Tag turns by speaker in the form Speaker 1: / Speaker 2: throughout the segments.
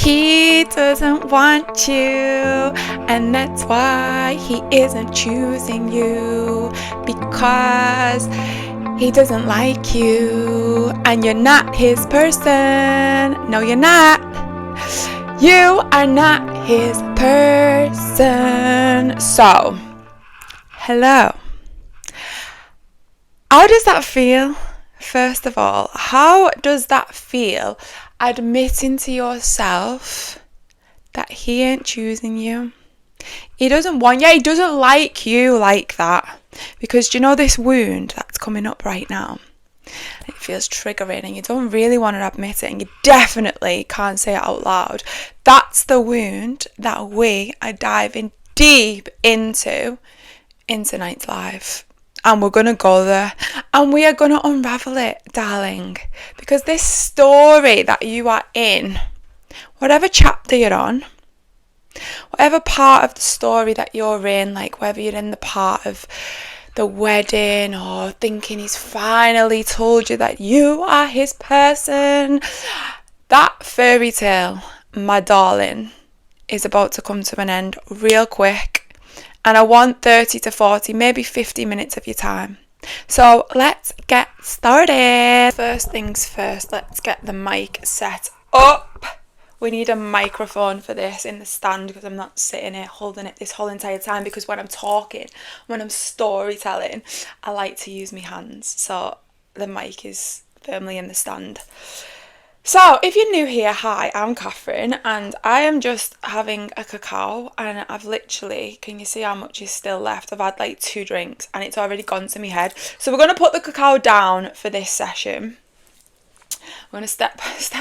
Speaker 1: He doesn't want you, and that's why he isn't choosing you, because he doesn't like you, and you're not his person. No, you're not. You are not his person. So, hello. How does that feel? First of all, how does that feel admitting to yourself that he ain't choosing you? He doesn't want you. He doesn't like you like that. Because do you know this wound that's coming up right now? It feels triggering and you don't really want to admit it, and you definitely can't say it out loud. That's the wound that we are diving deep into in tonight's live. And we're going to go there and we are going to unravel it, darling. Because this story that you are in, whatever chapter you're on, whatever part of the story that you're in, like whether you're in the part of the wedding or thinking he's finally told you that you are his person, that fairy tale, my darling, is about to come to an end real quick. And I want 30 to 40, maybe 50 minutes of your time. So let's get started. First things first, let's get the mic set up. We need a microphone for this in the stand because I'm not sitting here holding it this whole entire time, because when I'm talking, when I'm storytelling, I like to use my hands. So the mic is firmly in the stand. So, if you're new here, hi, I'm Catherine, and I am just having a cacao, and I've literally, can you see how much is still left? I've had like 2 drinks, and it's already gone to my head. So we're going to put the cacao down for this session. I'm going to step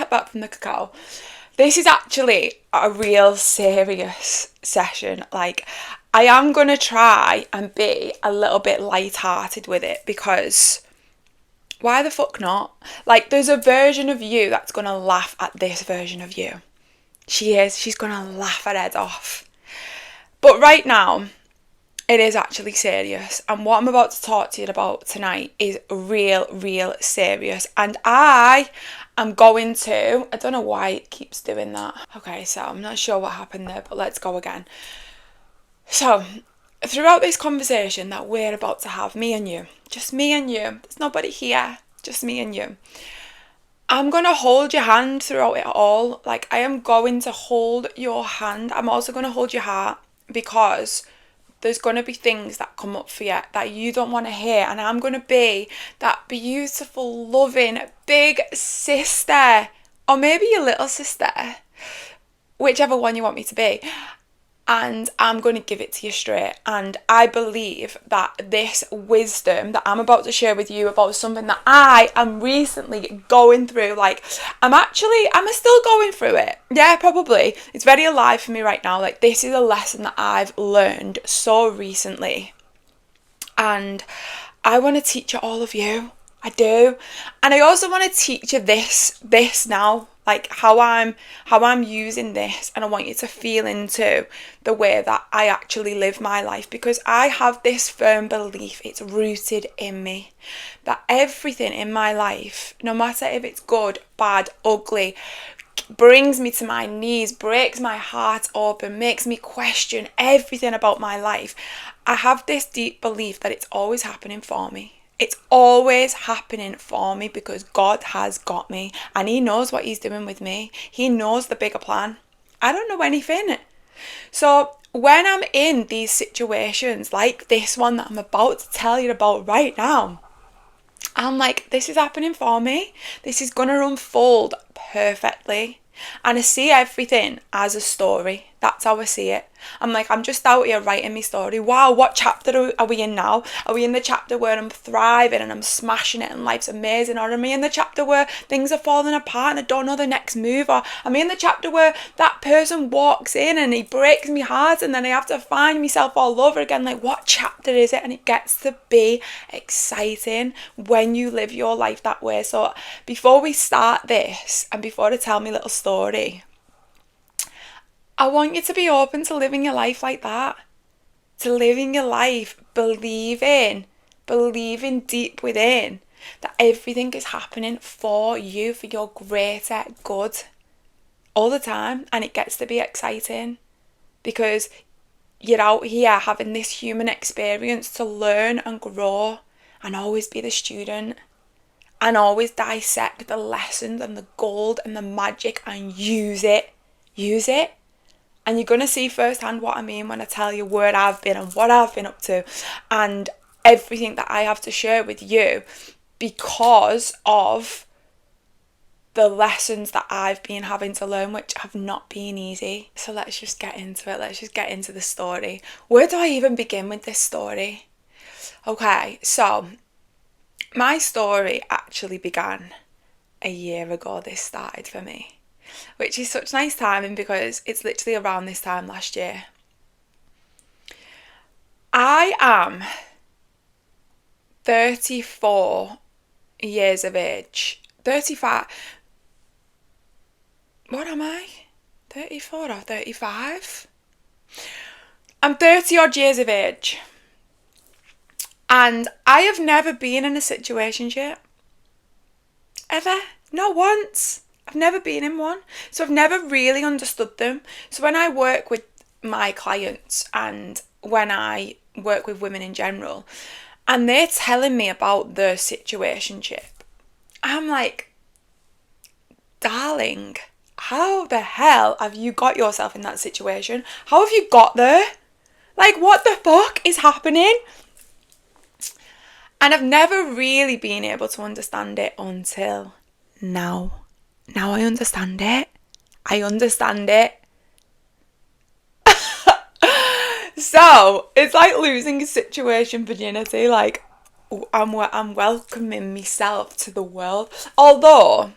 Speaker 1: back from the cacao. This is actually a real serious session. Like, I am going to try and be a little bit light-hearted with it, because why the fuck not? Like, there's a version of you that's going to laugh at this version of you. She's going to laugh her head off. But right now, it is actually serious. And what I'm about to talk to you about tonight is real serious. And I am going to, I don't know why it keeps doing that. Okay, so I'm not sure what happened there, but let's go again. So, throughout this conversation that we're about to have, me and you, just me and you, there's nobody here, just me and you, I'm going to hold your hand throughout it all. Like, I am going to hold your hand. I'm also going to hold your heart, because there's going to be things that come up for you that you don't want to hear, and I'm going to be that beautiful, loving, big sister, or maybe your little sister, whichever one you want me to be. And I'm going to give it to you straight. And I believe that this wisdom that I'm about to share with you about something that I am recently going through, like, I'm still going through it. Yeah, probably. It's very alive for me right now. Like, this is a lesson that I've learned so recently. And I want to teach it all of you. I do. And I also want to teach you this now. Like, how I'm using this, and I want you to feel into the way that I actually live my life, because I have this firm belief, it's rooted in me, that everything in my life, no matter if it's good, bad, ugly, brings me to my knees, breaks my heart open, makes me question everything about my life. I have this deep belief that it's always happening for me. It's always happening for me, because God has got me, and he knows what he's doing with me. He knows the bigger plan. I don't know anything. So when I'm in these situations like this one that I'm about to tell you about right now, I'm like, this is happening for me. This is going to unfold perfectly. And I see everything as a story. That's how I see it. I'm like, I'm just out here writing my story. Wow, what chapter are we in now? Are we in the chapter where I'm thriving and I'm smashing it and life's amazing? Or am I in the chapter where things are falling apart and I don't know the next move? Or am I in the chapter where that person walks in and he breaks my heart and then I have to find myself all over again? Like, what chapter is it? And it gets to be exciting when you live your life that way. So before we start this, and before I tell my little story, I want you to be open to living your life like that. To living your life believing deep within that everything is happening for you, for your greater good. all the time, and it gets to be exciting because you're out here having this human experience to learn and grow and always be the student and always dissect the lessons and the gold and the magic and use it. And you're going to see firsthand what I mean when I tell you where I've been and what I've been up to and everything that I have to share with you because of the lessons that I've been having to learn, which have not been easy. So let's just get into it. Let's just get into the story. Where do I even begin with this story? Okay, so my story actually began a year ago. This started for me, which is such nice timing because it's literally around this time last year. I am 34 years of age. 35. What am I? 34 or 35? I'm 30 odd years of age. And I have never been in a situationship. Ever. Not once. I've never been in one. So I've never really understood them. So when I work with my clients and when I work with women in general, and they're telling me about their situationship, I'm like, darling, how the hell have you got yourself in that situation? How have you got there? Like, what the fuck is happening? And I've never really been able to understand it until now. Now I understand it. I understand it. So, it's like losing a situation virginity. Like, I'm welcoming myself to the world. Although,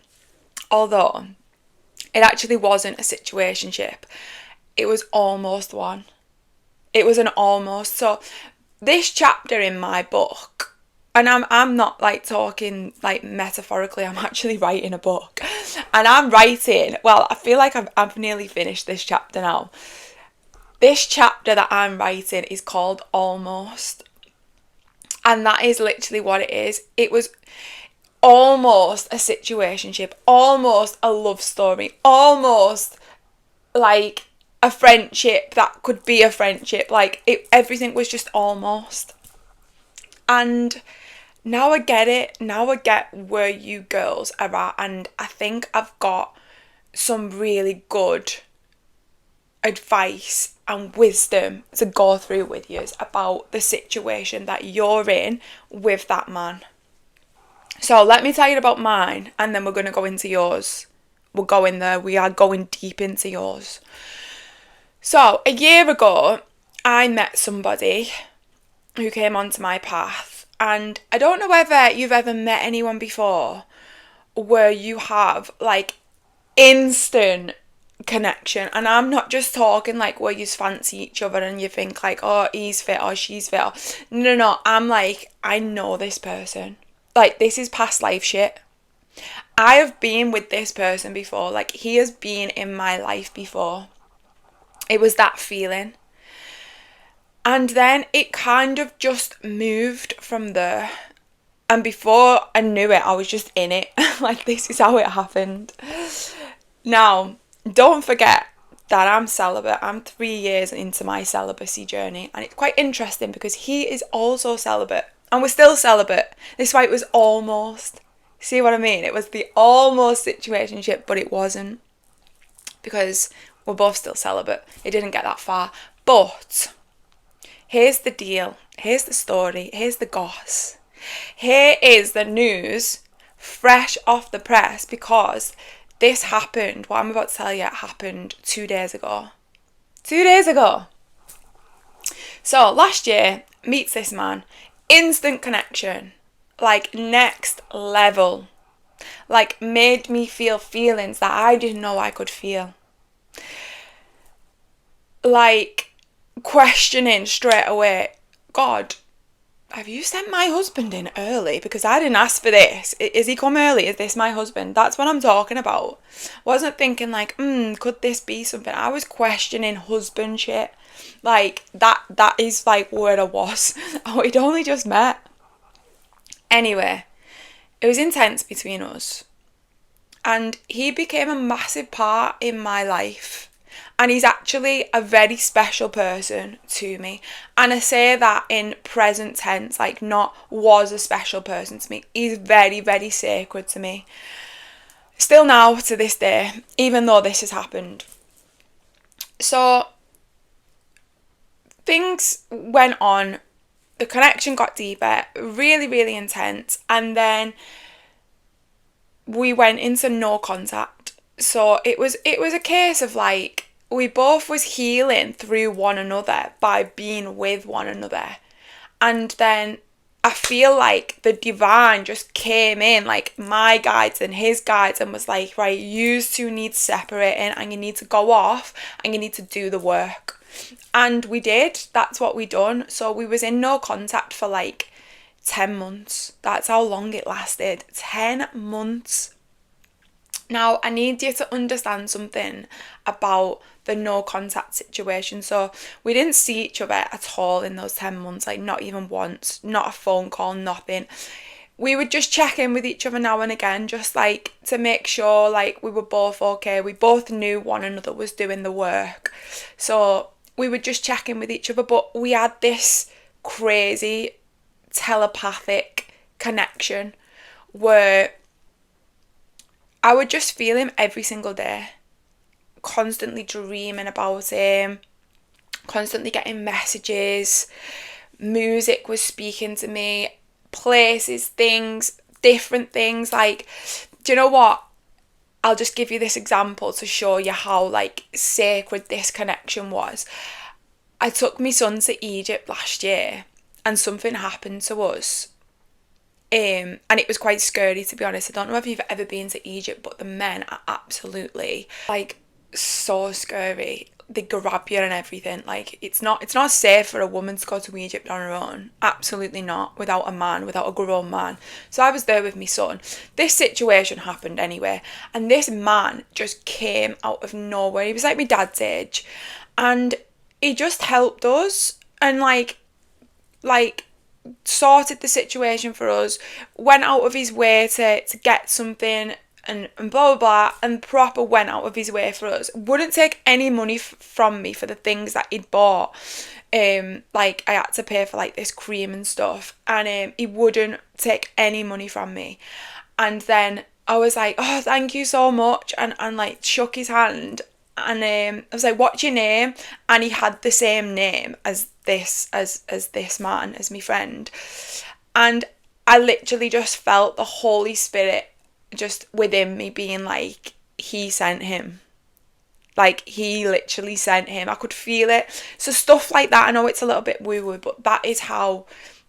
Speaker 1: it actually wasn't a situationship. It was almost one. It was an almost. So this chapter in my book, and I'm not like talking like metaphorically, I'm actually writing a book. And I'm writing, well, I feel like I've nearly finished this chapter now. This chapter that I'm writing is called Almost. And that is literally what it is. It was almost a situationship, almost a love story, almost like a friendship that could be a friendship. Like, everything was just almost. And now I get it. Now I get where you girls are at. And I think I've got some really good advice and wisdom to go through with you about the situation that you're in with that man. So let me tell you about mine, and then we're going to go into yours. We're going there. We are going deep into yours. So a year ago, I met somebody who came onto my path. And I don't know whether you've ever met anyone before where you have like instant connection. And I'm not just talking like where you fancy each other and you think like, oh, he's fit or she's fit. No. I'm like, I know this person. Like, this is past life shit. I have been with this person before. Like, he has been in my life before. It was that feeling. And then it kind of just moved from there. And before I knew it, I was just in it. Like, this is how it happened. Now, don't forget that I'm celibate. I'm 3 years into my celibacy journey. And it's quite interesting because he is also celibate. And we're still celibate. This is why it was almost. See what I mean? It was the almost situationship, but it wasn't. Because we're both still celibate. It didn't get that far. But here's the deal. Here's the story. Here's the goss. Here is the news fresh off the press, because this happened. What I'm about to tell you happened 2 days ago. 2 days ago. So last year, meets this man. Instant connection. Like, next level. Like, made me feel feelings that I didn't know I could feel. Like, questioning straight away, God, have you sent my husband in early? Because I didn't ask for this. Is he come early? Is this my husband? That's what I'm talking about. Wasn't thinking like, could this be something? I was questioning husband shit. Like, that is like where I was. We'd only just met. Anyway, it was intense between us. And he became a massive part in my life. And he's actually a very special person to me. And I say that in present tense, like not was a special person to me. He's very, very sacred to me. Still now, to this day, even though this has happened. So, things went on. The connection got deeper, really, really intense. And then we went into no contact. So it was a case of like, we both was healing through one another by being with one another. And then I feel like the divine just came in, like my guides and his guides, and was like, right, you two need separating and you need to go off and you need to do the work. And we did. That's what we done. So we was in no contact for like 10 months. That's how long it lasted. 10 months. Now, I need you to understand something about the no contact situation. So we didn't see each other at all in those 10 months, like not even once, not a phone call, nothing. We would just check in with each other now and again, just like to make sure like we were both okay. We both knew one another was doing the work. So we would just check in with each other, but we had this crazy telepathic connection where I would just feel him every single day, constantly dreaming about him, constantly getting messages. Music was speaking to me, places, things, different things. Like, do you know what? I'll just give you this example to show you how like sacred this connection was. I took my son to Egypt last year and something happened to us. And it was quite scary, to be honest. I don't know if you've ever been to Egypt, but the men are absolutely like so scary. They grab you and everything. Like it's not safe for a woman to go to Egypt on her own. Absolutely not. Without a man, without a grown man. So I was there with my son. This situation happened anyway, and this man just came out of nowhere. He was like my dad's age, and he just helped us and like sorted the situation for us, went out of his way to get something and blah blah blah, and proper went out of his way for us. Wouldn't take any money from me for the things that he'd bought. Like I had to pay for like this cream and stuff, and he wouldn't take any money from me. And then I was like, oh, thank you so much, and like shook his hand. And I was like, what's your name? And he had the same name as this man, as my friend. And I literally just felt the Holy Spirit just within me being like, he sent him. Like, he literally sent him. I could feel it. So stuff like that, I know it's a little bit woo-woo, but that is how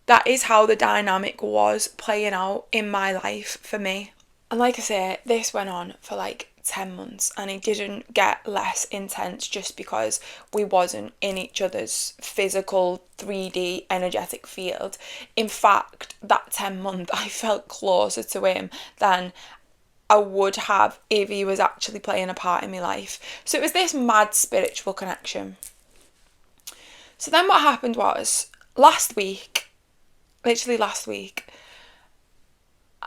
Speaker 1: the dynamic was playing out in my life for me. And like I say, this went on for like 10 months, and it didn't get less intense just because we wasn't in each other's physical 3D energetic field. In fact, that 10 month I felt closer to him than I would have if he was actually playing a part in my life. So it was this mad spiritual connection. So then what happened was literally last week,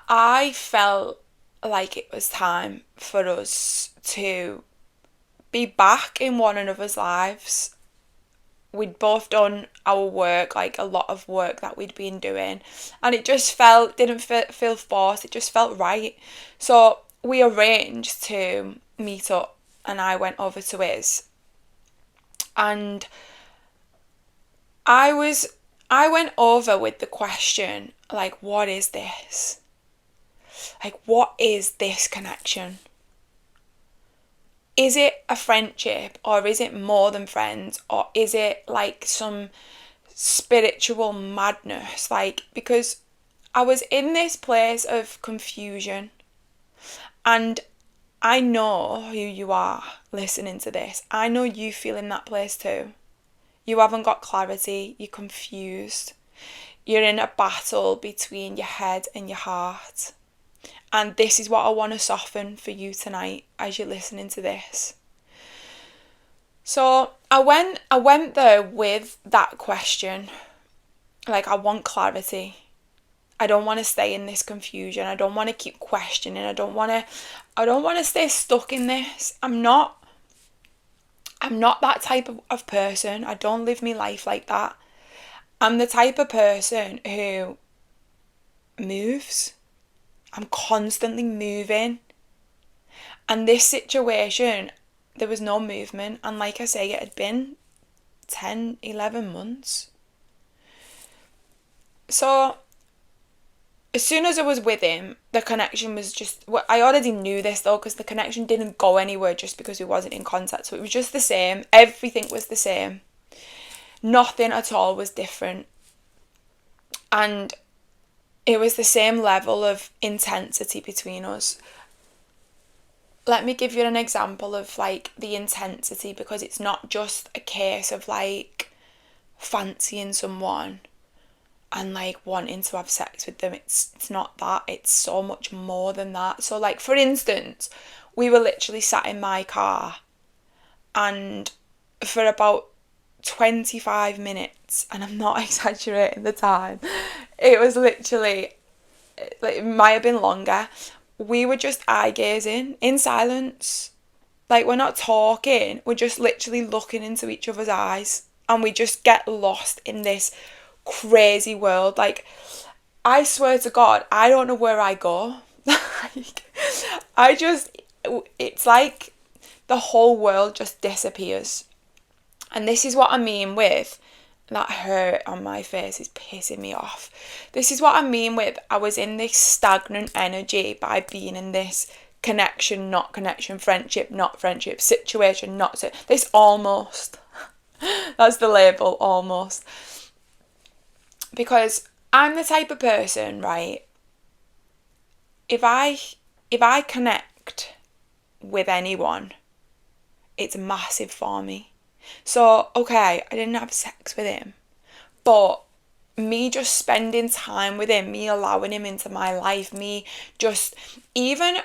Speaker 1: I felt like it was time for us to be back in one another's lives. We'd both done our work, like a lot of work that we'd been doing, and it just didn't feel forced, it just felt right. So we arranged to meet up, and I went over to his, and I went over with the question, like, what is this? Like, what is this connection? Is it a friendship, or is it more than friends, or is it like some spiritual madness? Like, because I was in this place of confusion, and I know who you are listening to this. I know you feel in that place too. You haven't got clarity, you're confused. You're in a battle between your head and your heart. And this is what I want to soften for you tonight as you're listening to this. So I went there with that question. Like, I want clarity. I don't want to stay in this confusion. I don't want to keep questioning. I don't want to stay stuck in this. I'm not that type of person. I don't live my life like that. I'm the type of person who moves. I'm constantly moving. And this situation, there was no movement. And like I say, it had been 10, 11 months. So as soon as I was with him, the connection was just, well, I already knew this though, because the connection didn't go anywhere just because we wasn't in contact. So it was just the same. Everything was the same. Nothing at all was different. And it was the same level of intensity between us. Let me give you an example of like the intensity, because it's not just a case of like fancying someone and like wanting to have sex with them. It's not that. It's so much more than that. So like, for instance, we were literally sat in my car, and for about 25 minutes, and I'm not exaggerating the time, it was literally, like, it might have been longer, we were just eye gazing in silence. Like, we're not talking, we're just literally looking into each other's eyes, and we just get lost in this crazy world. Like, I swear to God, I don't know where I go. Like, it's like the whole world just disappears. And this is what I mean with that hurt on my face is pissing me off. This is what I mean with I was in this stagnant energy by being in this connection, not connection, friendship, not friendship, situation, not this almost. That's the label, almost. Because I'm the type of person, right? If I connect with anyone, it's massive for me. So, okay, I didn't have sex with him, but me just spending time with him, me allowing him into my life, me just, even,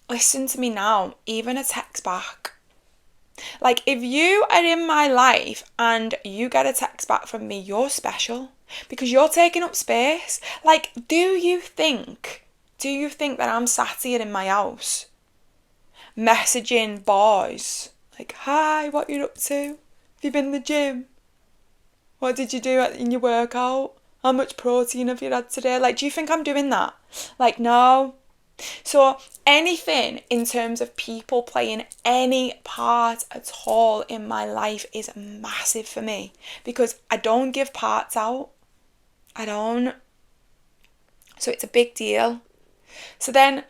Speaker 1: listen to me now, even a text back. Like, if you are in my life and you get a text back from me, you're special because you're taking up space. Like, do you think that I'm sat here in my house messaging boys like, hi, what you up to? Have you been to the gym? What did you do in your workout? How much protein have you had today? Like, do you think I'm doing that? Like, no. So anything in terms of people playing any part at all in my life is massive for me, because I don't give parts out. I don't. So it's a big deal. So then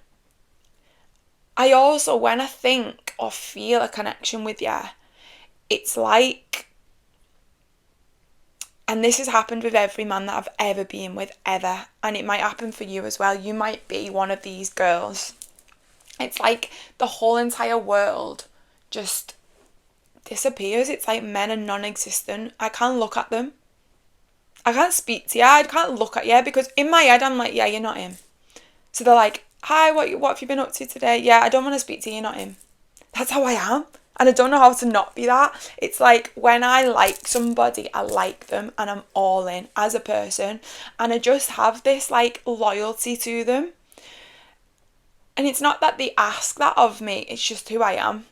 Speaker 1: I also, when I think or feel a connection with you, it's like, and this has happened with every man that I've ever been with, ever, and it might happen for you as well. You might be one of these girls. It's like the whole entire world just disappears. It's like men are non-existent. I can't look at them. I can't speak to you. I can't look at you because in my head I'm like, yeah, you're not him. So they're like, hi, what have you been up to today? Yeah, I don't want to speak to you, you're not him. That's how I am. And I don't know how to not be that. It's like when I like somebody, I like them and I'm all in as a person. And I just have this like loyalty to them. And it's not that they ask that of me, it's just who I am.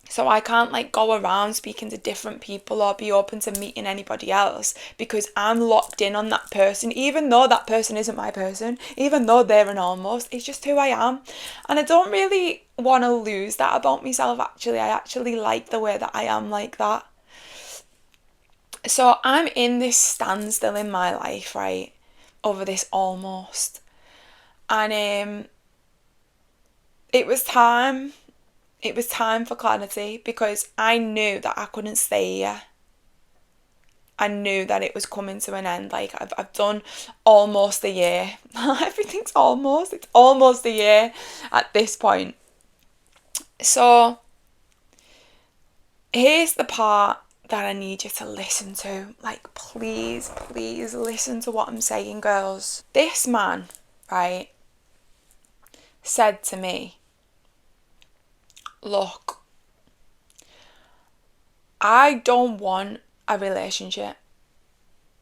Speaker 1: So I can't like go around speaking to different people or be open to meeting anybody else because I'm locked in on that person, even though that person isn't my person, even though they're an almost, it's just who I am. And I don't really want to lose that about myself, actually. I actually like the way that I am like that. So I'm in this standstill in my life, right, over this almost. And it was time for clarity because I knew that I couldn't stay here. I knew that it was coming to an end. Like, I've done almost a year. Everything's almost. It's almost a year at this point. So here's the part that I need you to listen to. Like, please, please listen to what I'm saying, girls. This man, right, said to me, look, I don't want a relationship.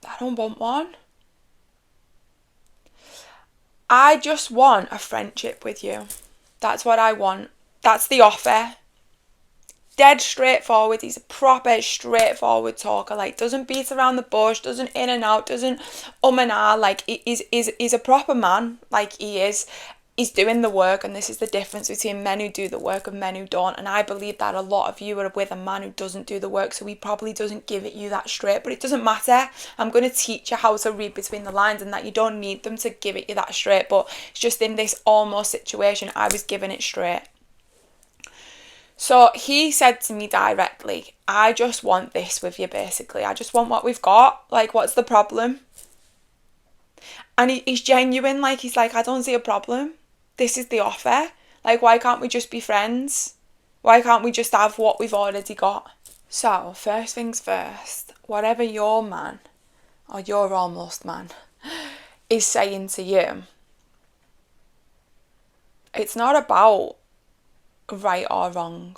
Speaker 1: I don't want one. I just want a friendship with you. That's what I want. That's the offer. Dead straightforward. He's a proper straightforward talker. Like, doesn't beat around the bush, doesn't in and out, doesn't and ah. Like, he's a proper man. Like, he is. He's doing the work, and this is the difference between men who do the work and men who don't. And I believe that a lot of you are with a man who doesn't do the work, so he probably doesn't give it you that straight. But it doesn't matter. I'm going to teach you how to read between the lines, and that you don't need them to give it you that straight. But it's just in this almost situation, I was giving it straight. So he said to me directly, I just want this with you, basically. I just want what we've got. Like, what's the problem? And he's genuine. Like, he's like, I don't see a problem. This is the offer. Like, why can't we just be friends? Why can't we just have what we've already got? So, first things first, whatever your man, or your almost man, is saying to you, it's not about right or wrong.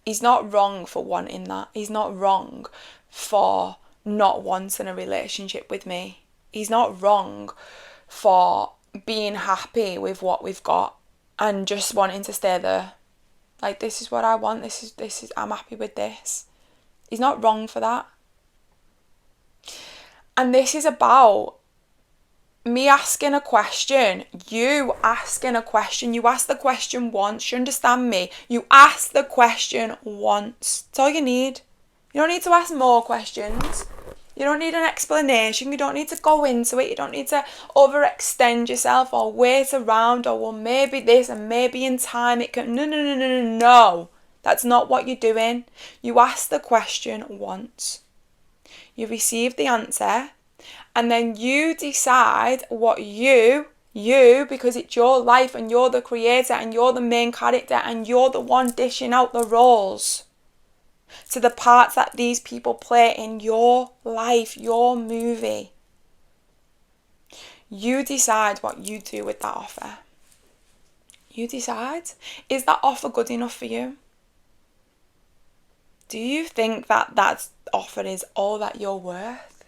Speaker 1: He's not wrong for wanting that. He's not wrong for not wanting a relationship with me. He's not wrong for being happy with what we've got and just wanting to stay there. Like, this is what I want. This is I'm happy with this. He's not wrong for that. And this is about me asking a question, you asking a question. You ask the question once, you understand me? You ask the question once. That's all you need. You don't need to ask more questions. You don't need an explanation. You don't need to go into it. You don't need to overextend yourself or wait around or, well, maybe this and maybe in time it can. No. That's not what you're doing. You ask the question once. You receive the answer. And then you decide what you, because it's your life and you're the creator and you're the main character and you're the one dishing out the roles to the parts that these people play in your life, your movie. You decide what you do with that offer. You decide. Is that offer good enough for you? Do you think that offer is all that you're worth?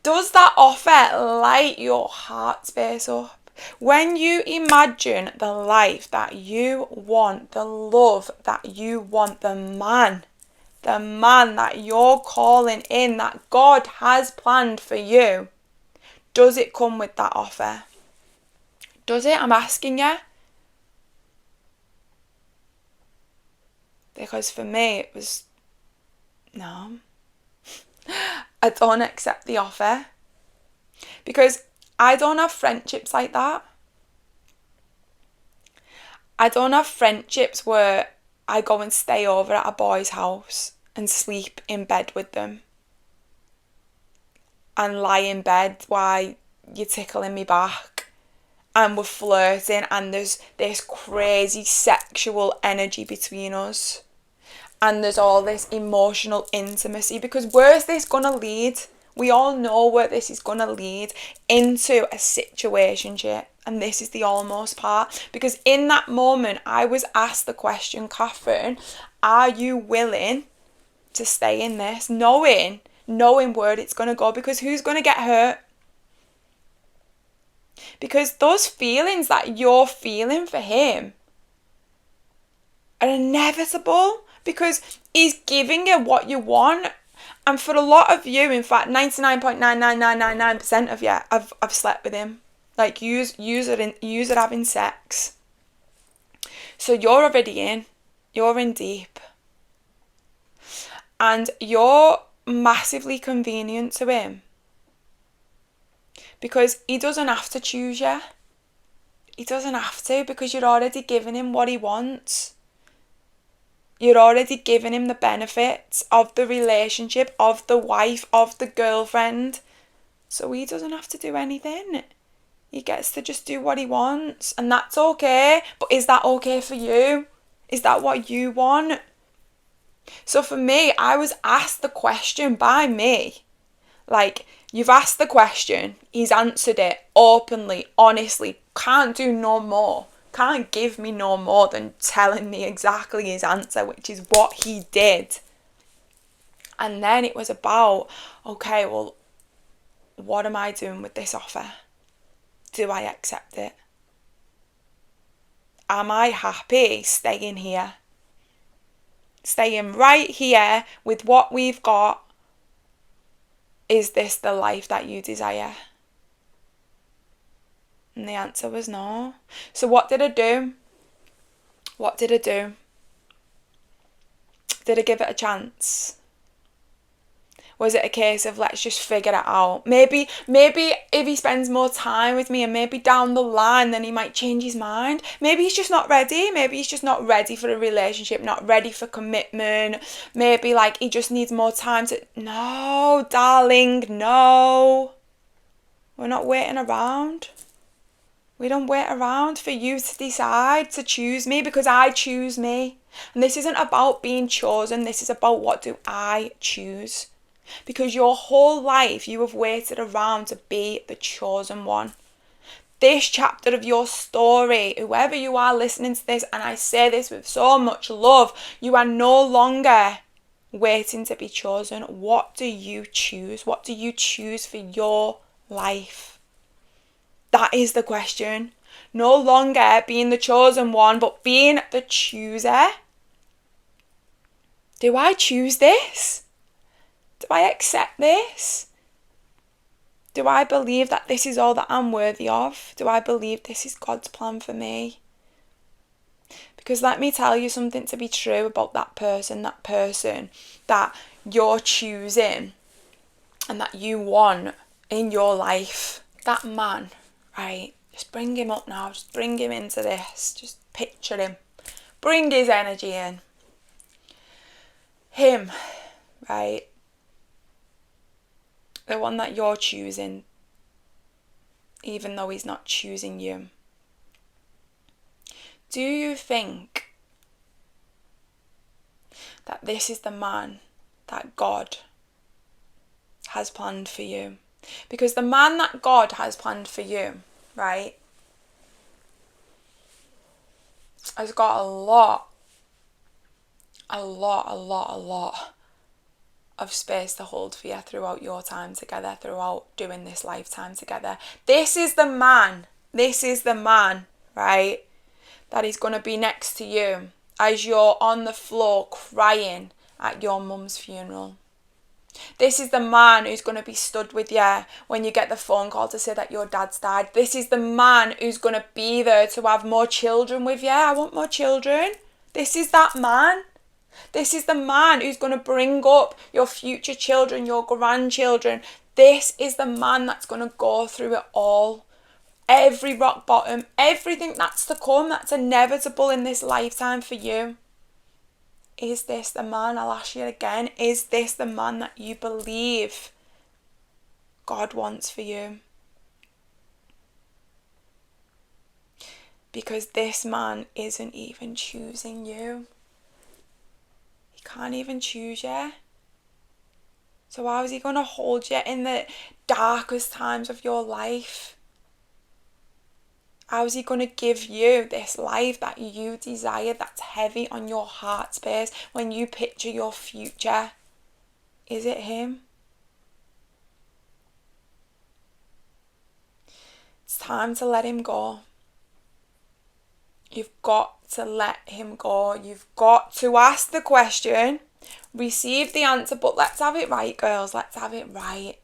Speaker 1: Does that offer light your heart space up? When you imagine the life that you want, the love that you want, the man that you're calling in, that God has planned for you, does it come with that offer? Does it? I'm asking you. Because for me, it was, no. I don't accept the offer. Because I don't have friendships like that. I don't have friendships where I go and stay over at a boy's house and sleep in bed with them. And lie in bed while you're tickling me back. And we're flirting and there's this crazy sexual energy between us. And there's all this emotional intimacy, because where's this gonna lead? We all know where this is gonna lead, into a situationship. And this is the almost part, because in that moment I was asked the question, Catherine, are you willing to stay in this, knowing where it's gonna go? Because who's gonna get hurt? Because those feelings that you're feeling for him are inevitable. Because he's giving you what you want. And for a lot of you, in fact, 99.99999% of you, I've slept with him. Like, yous are having sex. So you're already in. You're in deep. And you're massively convenient to him. Because he doesn't have to choose you. He doesn't have to, because you're already giving him what he wants. You're already giving him the benefits of the relationship, of the wife, of the girlfriend. So he doesn't have to do anything. He gets to just do what he wants. And that's okay. But is that okay for you? Is that what you want? So for me, I was asked the question by me. Like, you've asked the question. He's answered it openly, honestly. Can't do no more. Can't give me no more than telling me exactly his answer, which is what he did. And then it was about, okay, well, what am I doing with this offer? Do I accept it? Am I happy staying here? Staying right here with what we've got? Is this the life that you desire? And the answer was no. So what did I do? What did I do? Did I give it a chance? Was it a case of let's just figure it out? Maybe if he spends more time with me and maybe down the line then he might change his mind. Maybe he's just not ready. Maybe he's just not ready for a relationship, not ready for commitment. Maybe like he just needs more time to... No, darling, no. We're not waiting around. We don't wait around for you to decide to choose me, because I choose me. And this isn't about being chosen. This is about what do I choose. Because your whole life you have waited around to be the chosen one. This chapter of your story, whoever you are listening to this, and I say this with so much love, you are no longer waiting to be chosen. What do you choose? What do you choose for your life? That is the question. No longer being the chosen one, but being the chooser. Do I choose this? Do I accept this? Do I believe that this is all that I'm worthy of? Do I believe this is God's plan for me? Because let me tell you something to be true about that person that you're choosing and that you want in your life. That man, right? Just bring him up now. Just bring him into this. Just picture him. Bring his energy in. Him, right? The one that you're choosing, even though he's not choosing you. Do you think that this is the man that God has planned for you? Because the man that God has planned for you, right, has got a lot of space to hold for you throughout your time together, throughout doing this lifetime together. This is the man, right, that is going to be next to you as you're on the floor crying at your mum's funeral. This is the man who's going to be stood with you when you get the phone call to say that your dad's died. This is the man who's going to be there to have more children with you. I want more children. This is that man. This is the man who's going to bring up your future children, your grandchildren. This is the man that's going to go through it all. Every rock bottom, everything that's to come, that's inevitable in this lifetime for you. Is this the man? I'll ask you again. Is this the man that you believe God wants for you? Because this man isn't even choosing you. He can't even choose you. So how is he going to hold you in the darkest times of your life? How is he going to give you this life that you desire, that's heavy on your heart space when you picture your future? Is it him? It's time to let him go. You've got to let him go. You've got to ask the question, receive the answer, but let's have it right, girls. Let's have it right.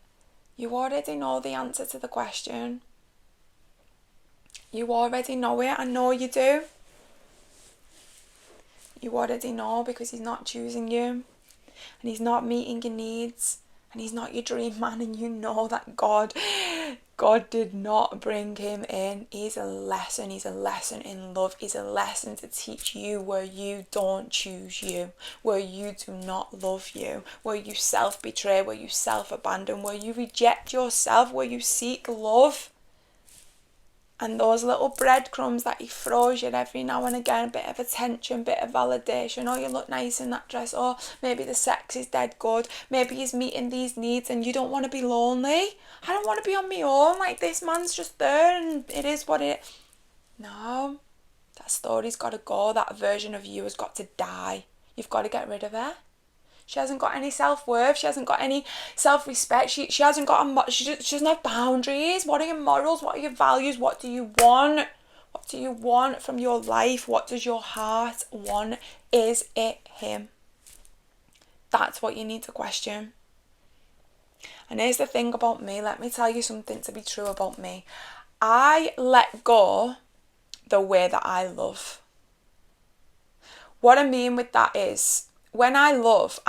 Speaker 1: You already know the answer to the question. You already know it. I know you do. You already know, because he's not choosing you. And he's not meeting your needs. And he's not your dream man. And you know that God did not bring him in. He's a lesson. He's a lesson in love. He's a lesson to teach you where you don't choose you. Where you do not love you. Where you self-betray. Where you self-abandon. Where you reject yourself. Where you seek love. And those little breadcrumbs that he throws you every now and again, a bit of attention, bit of validation, oh, you look nice in that dress, oh, maybe the sex is dead good, maybe he's meeting these needs and you don't want to be lonely. I don't want to be on my own, like this man's just there and it is what it is. No, that story's got to go, that version of you has got to die. You've got to get rid of her. She hasn't got any self-worth. She hasn't got any self-respect. She hasn't got she doesn't have boundaries. What are your morals? What are your values? What do you want? What do you want from your life? What does your heart want? Is it him? That's what you need to question. And here's the thing about me. Let me tell you something to be true about me. I let go the way that I love. What I mean with that is, when I love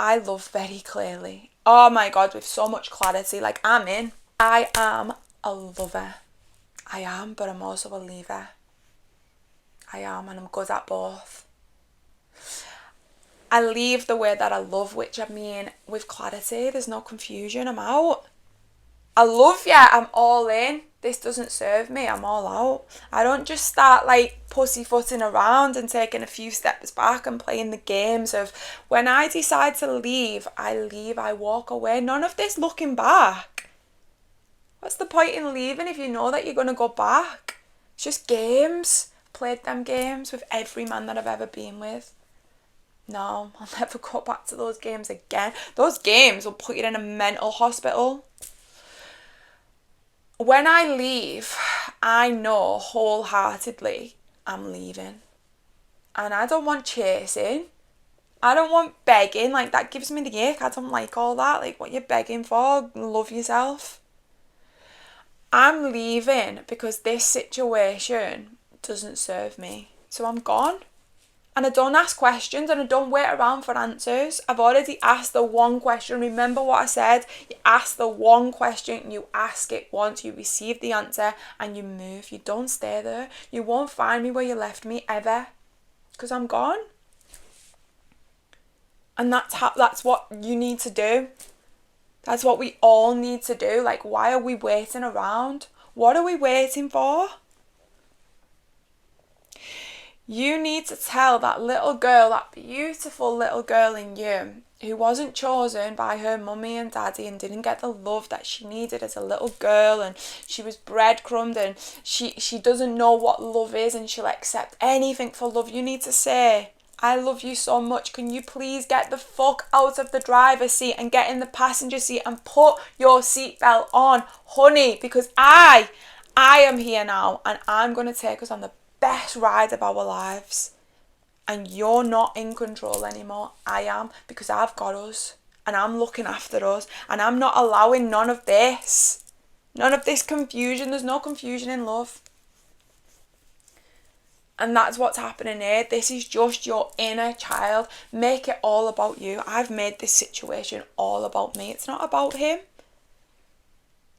Speaker 1: very clearly. Oh my God, with so much clarity. Like, I am a lover. I am, but I'm also a leaver. I am, and I'm good at both. I leave the way that I love, which I mean with clarity. There's no confusion. I'm out. I love you. I'm all in. This doesn't serve me. I'm all out. I don't just start like pussyfooting around and taking a few steps back and playing the games of, when I decide to leave, I walk away. None of this looking back. What's the point in leaving if you know that you're going to go back? It's just games. Played them games with every man that I've ever been with. No, I'll never go back to those games again. Those games will put you in a mental hospital. When I leave, I know wholeheartedly I'm leaving. And I don't want chasing. I don't want begging. Like, that gives me the ick. I don't like all that. Like, what you're begging for? Love yourself. I'm leaving because this situation doesn't serve me. So I'm gone. And I don't ask questions and I don't wait around for answers. I've already asked the one question. Remember what I said? You ask the one question, you ask it once, you receive the answer, and you move. You don't stay there. You won't find me where you left me ever, because I'm gone. And that's what you need to do. That's what we all need to do. Like, why are we waiting around? What are we waiting for? You need to tell that little girl, that beautiful little girl in you, who wasn't chosen by her mummy and daddy and didn't get the love that she needed as a little girl, and she was breadcrumbed, and she doesn't know what love is, and she'll accept anything for love. You need to say, I love you so much. Can you please get the fuck out of the driver's seat and get in the passenger seat and put your seatbelt on, honey, because I am here now, and I'm going to take us on the best ride of our lives. And you're not in control anymore. I am, because I've got us, and I'm looking after us, and I'm not allowing none of this confusion. There's no confusion in love. And that's what's happening here. This is just your inner child. Make it all about you. I've made this situation all about me. It's not about him.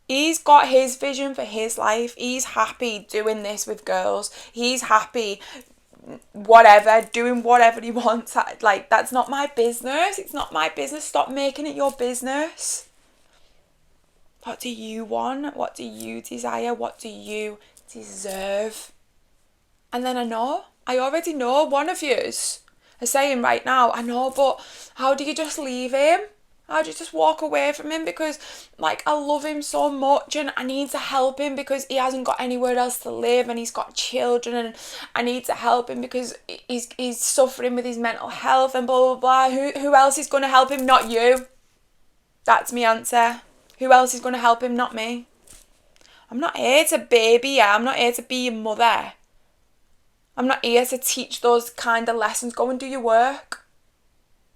Speaker 1: He's got his vision for his life. He's happy doing this with girls. He's happy, doing whatever he wants. Like, that's not my business. It's not my business. Stop making it your business. What do you want? What do you desire? What do you deserve? And then I already know one of yous are saying right now, I know, but how do you just leave him? How do you just walk away from him? Because, like, I love him so much and I need to help him because he hasn't got anywhere else to live and he's got children, and I need to help him because he's suffering with his mental health and blah, blah, blah. Who else is going to help him? Not you. That's my answer. Who else is going to help him? Not me. I'm not here to baby you. I'm not here to be your mother. I'm not here to teach those kind of lessons. Go and do your work.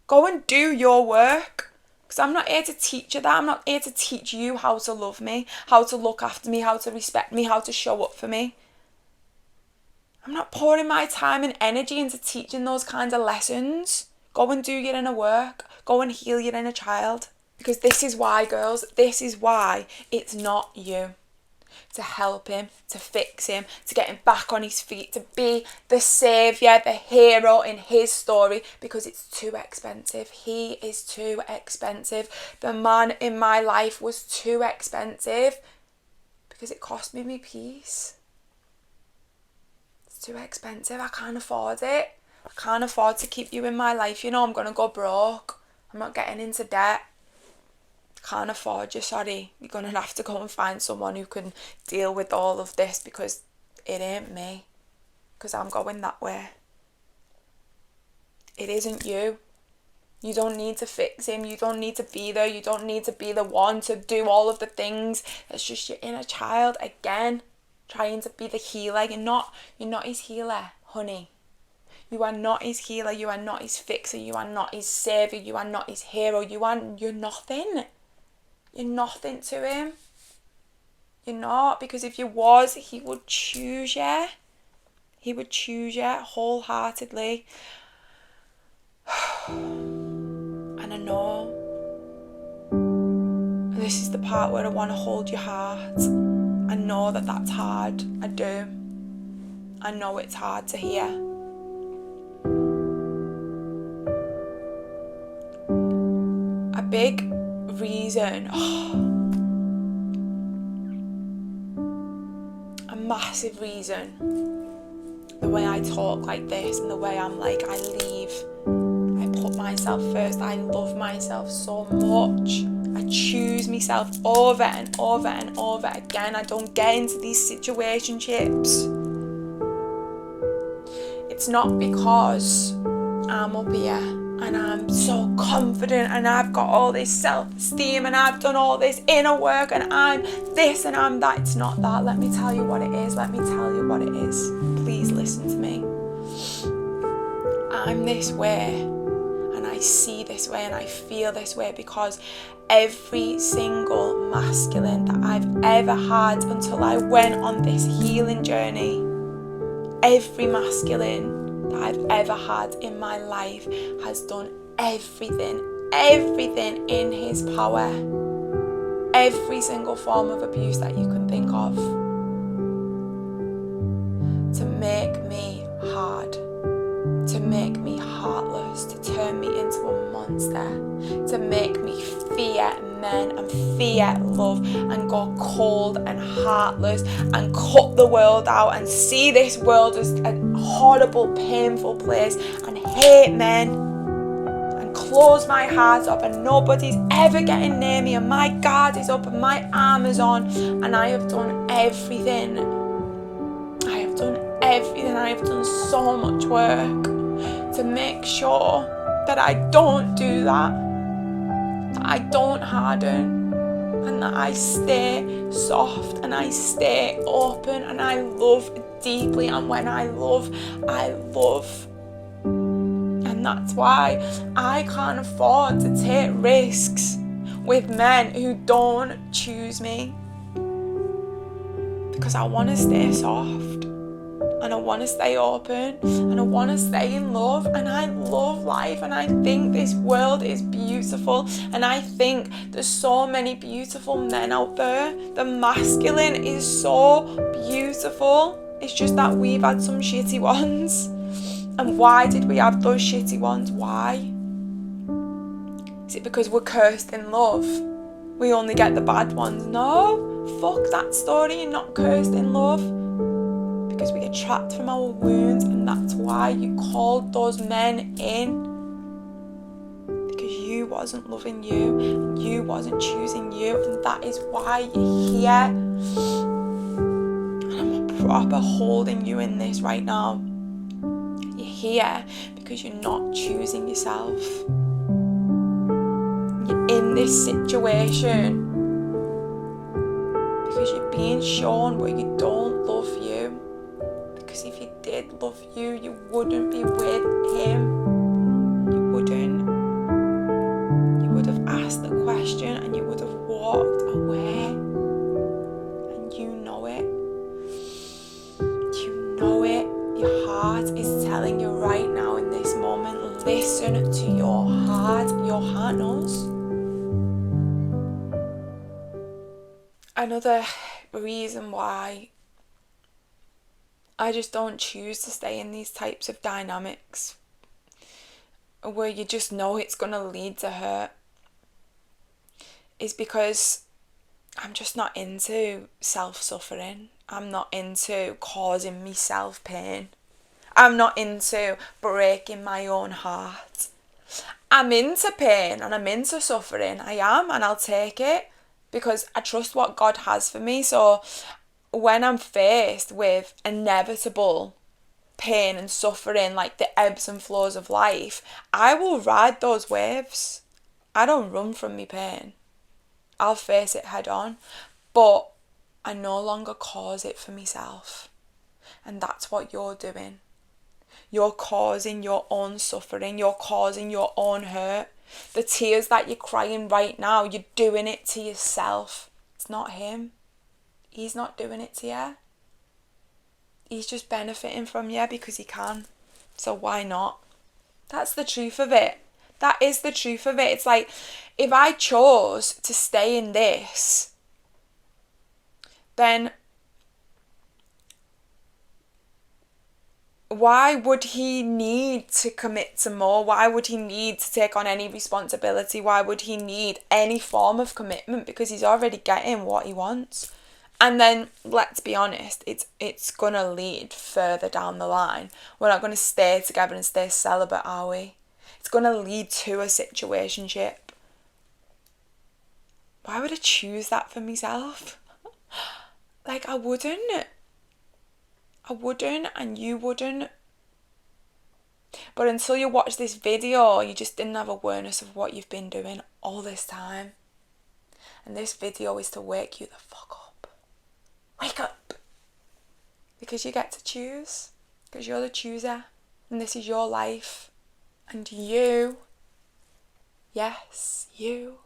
Speaker 1: Go and do your work. Because I'm not here to teach you that. I'm not here to teach you how to love me, how to look after me, how to respect me, how to show up for me. I'm not pouring my time and energy into teaching those kind of lessons. Go and do your inner work. Go and heal your inner child. Because this is why, girls, this is why it's not you. To help him, to fix him, to get him back on his feet, to be the saviour, the hero in his story, because it's too expensive. He is too expensive. The man in my life was too expensive because it cost me my peace. It's too expensive. I can't afford it. I can't afford to keep you in my life. You know, I'm going to go broke. I'm not getting into debt. Can't afford you, sorry. You're going to have to go and find someone who can deal with all of this, because it ain't me. Because I'm going that way. It isn't you. You don't need to fix him. You don't need to be there. You don't need to be the one to do all of the things. It's just your inner child again, trying to be the healer. You're not his healer, honey. You are not his healer. You are not his fixer. You are not his savior. You are not his hero. You're nothing. You're nothing to him. You're not, because if you was, he would choose you. He would choose you wholeheartedly. And I know this is the part where I want to hold your heart. I know that that's hard. I do. I know it's hard to hear. A big reason, a massive reason, the way I talk like this and the way I'm like, I leave, I put myself first, I love myself so much, I choose myself over and over and over again. I don't get into these situationships. It's not because I'm up here and I'm so confident and I've got all this self-esteem and I've done all this inner work and I'm this and I'm that. It's not that. Let me tell you what it is. Let me tell you what it is. Please listen to me. I'm this way and I see this way and I feel this way because every single masculine that I've ever had until I went on this healing journey, every masculine that I've ever had in my life has done everything in his power, every single form of abuse that you can think of, to make me hard, to make me heartless, to turn me into a monster, to make me fear men and fear love and go cold and heartless and cut the world out and see this world as a horrible, painful place and hate men and close my heart up and nobody's ever getting near me and my guard is up and my armor's on, and I have done everything. I have done so much work to make sure that I don't do that I don't harden, and that I stay soft and I stay open and I love deeply, and when I love. And that's why I can't afford to take risks with men who don't choose me, because I want to stay soft and I want to stay open and I want to stay in love, and I love life and I think this world is beautiful, and I think there's so many beautiful men out there. The masculine is so beautiful. It's just that we've had some shitty ones. And why did we have those shitty ones? Why? Is it because we're cursed in love? We only get the bad ones? No, fuck that story. You're not cursed in love. Because we get trapped from our wounds, and that's why you called those men in, because you wasn't loving you and you wasn't choosing you, and that is why you're here. And I'm proper holding you in this right now. You're here because you're not choosing yourself. You're in this situation because you're being shown what you don't love you. Because if you did love you, you wouldn't be with him. You wouldn't. You would have asked the question and you would have walked away. And you know it. You know it. Your heart is telling you right now in this moment, listen to your heart. Your heart knows. Another reason why I just don't choose to stay in these types of dynamics where you just know it's going to lead to hurt is because I'm just not into self-suffering. I'm not into causing myself pain. I'm not into breaking my own heart. I'm into pain and I'm into suffering. I am, and I'll take it because I trust what God has for me. So when I'm faced with inevitable pain and suffering, like the ebbs and flows of life, I will ride those waves. I don't run from my pain. I'll face it head on, but I no longer cause it for myself. And that's what you're doing. You're causing your own suffering. You're causing your own hurt. The tears that you're crying right now, you're doing it to yourself. It's not him. He's not doing it to you. He's just benefiting from you because he can. So why not? That's the truth of it. That is the truth of it. It's like, if I chose to stay in this, then why would he need to commit to more? Why would he need to take on any responsibility? Why would he need any form of commitment? Because he's already getting what he wants. And then, let's be honest, it's going to lead further down the line. We're not going to stay together and stay celibate, are we? It's going to lead to a situationship. Why would I choose that for myself? Like, I wouldn't, and you wouldn't. But until you watch this video, you just didn't have awareness of what you've been doing all this time. And this video is to wake you the fuck up. Wake up. Because you get to choose. Because you're the chooser. And this is your life. And you, yes, you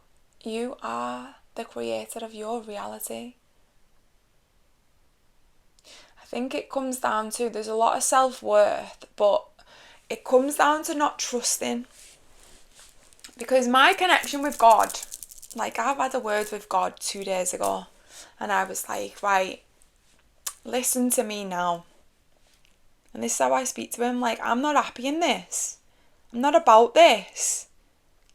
Speaker 1: are the creator of your reality. I think it comes down to, there's a lot of self-worth, but it comes down to not trusting. Because my connection with God, like I've had a word with God 2 days ago, and I was like, right, listen to me now. And this is how I speak to him, like, I'm not happy in this. I'm not about this.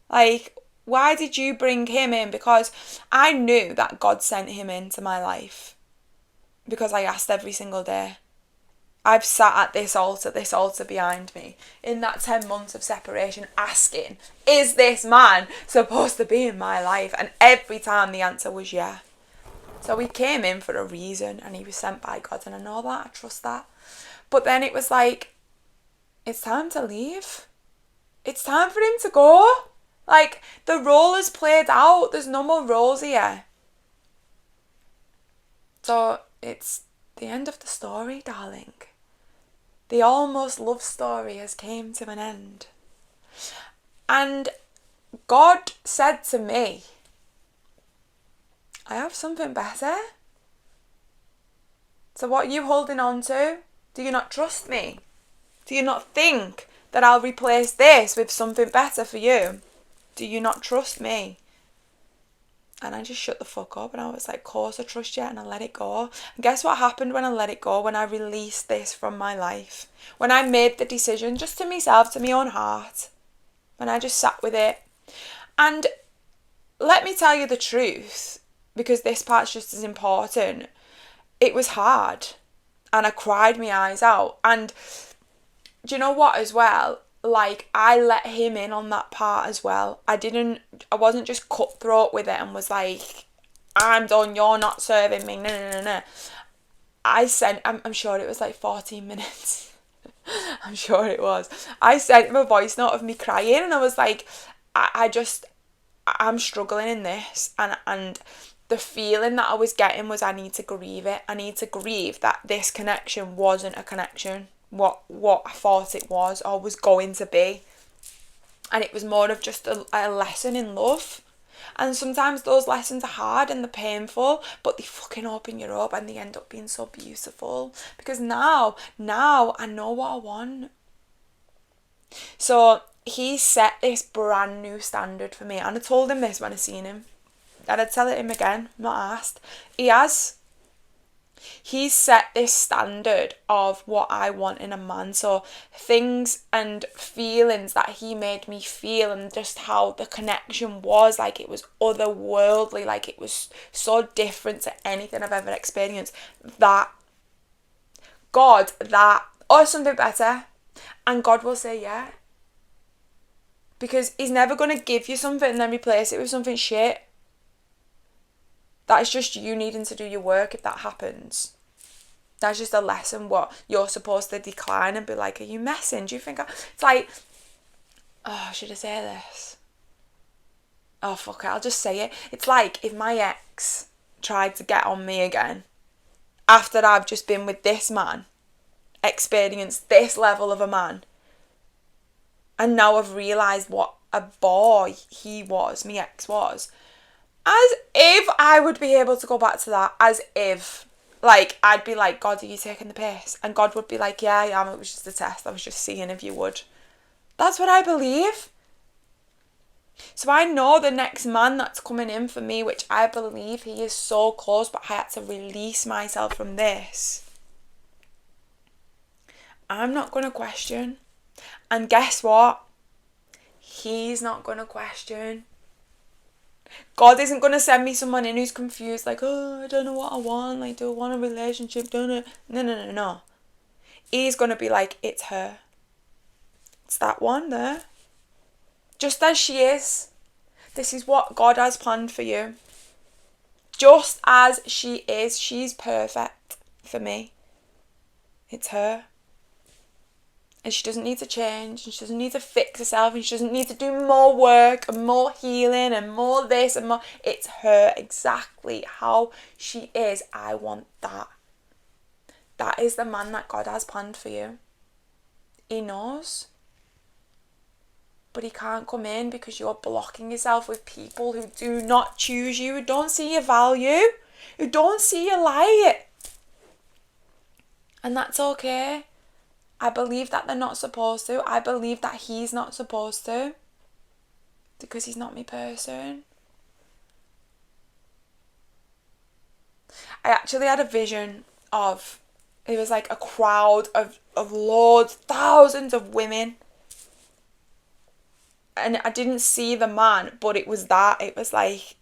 Speaker 1: Like, why did you bring him in? Because I knew that God sent him into my life. Because I asked every single day. I've sat at this altar behind me, in that 10 months of separation, asking, is this man supposed to be in my life? And every time the answer was yeah. So he came in for a reason, and he was sent by God, and I know that, I trust that. But then it was like, it's time to leave. It's time for him to go. Like, the role is played out. There's no more roles here. So it's the end of the story, darling. The almost love story has came to an end. And God said to me, I have something better. So what are you holding on to? Do you not trust me? Do you not think that I'll replace this with something better for you? Do you not trust me? And I just shut the fuck up, and I was like, of course I trust you, and I let it go. And guess what happened when I let it go? When I released this from my life. When I made the decision just to myself, to my own heart. When I just sat with it. And let me tell you the truth, because this part's just as important. It was hard. And I cried my eyes out. And do you know what as well? Like, I let him in on that part as well. I wasn't just cutthroat with it and was like, I'm done, you're not serving me, no. I sent, I'm sure it was like 14 minutes. I'm sure it was. I sent him a voice note of me crying, and I was like, I'm struggling in this. And the feeling that I was getting was, I need to grieve it. I need to grieve that this connection wasn't a connection. What I thought it was or was going to be. And it was more of just a lesson in love. And sometimes those lessons are hard and they're painful, but they fucking open you up, and they end up being so beautiful. Because now I know what I want. So he set this brand new standard for me. And I told him this when I seen him. And I'd tell it him again, not asked. He's set this standard of what I want in a man. So things and feelings that he made me feel, and just how the connection was, like it was otherworldly, like it was so different to anything I've ever experienced. Or something better. And God will say yeah. Because he's never going to give you something and then replace it with something shit. That is just you needing to do your work if that happens. That's just a lesson what you're supposed to decline and be like, are you messing? Do you think it's like, oh, should I say this? Oh, fuck it, I'll just say it. It's like if my ex tried to get on me again after I've just been with this man, experienced this level of a man, and now I've realised what a boy he was, my ex was. As if I would be able to go back to that. As if. Like, I'd be like, God, are you taking the piss? And God would be like, yeah, I am. It was just a test. I was just seeing if you would. That's what I believe. So I know the next man that's coming in for me, which I believe he is so close, but I had to release myself from this. I'm not going to question. And guess what? He's not going to question. God isn't going to send me someone in who's confused, like, oh, I don't know what I want, like, do I want a relationship, don't I? No. He's going to be like, it's her. It's that one there. Just as she is. This is what God has planned for you. Just as she is, she's perfect for me. It's her. And she doesn't need to change, and she doesn't need to fix herself, and she doesn't need to do more work and more healing and more this and more. It's her exactly how she is. I want that. That is the man that God has planned for you. He knows. But he can't come in because you're blocking yourself with people who do not choose you, who don't see your value, who don't see your light. And that's okay. I believe that they're not supposed to. I believe that he's not supposed to. Because he's not my person. I actually had a vision of, it was like a crowd of loads, thousands of women. And I didn't see the man, but it was that. It was like,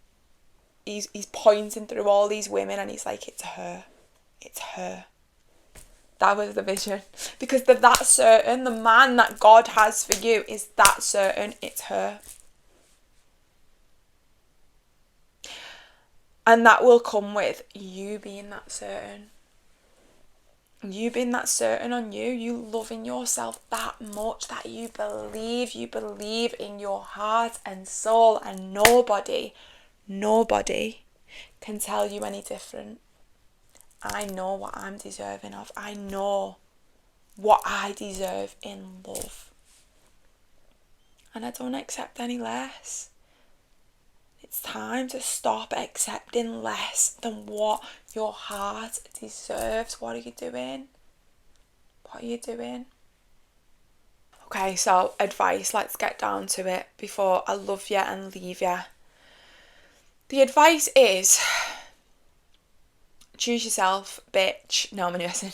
Speaker 1: he's pointing through all these women and he's like, it's her. It's her. That was the vision. Because they're that certain. The man that God has for you is that certain. It's her. And that will come with you being that certain. You being that certain on you. You loving yourself that much that you believe in your heart and soul. And nobody can tell you any different. I know what I'm deserving of. I know what I deserve in love. And I don't accept any less. It's time to stop accepting less than what your heart deserves. What are you doing? What are you doing? Okay, so advice. Let's get down to it before I love you and leave you. The advice is, choose yourself, bitch. No, I'm messing.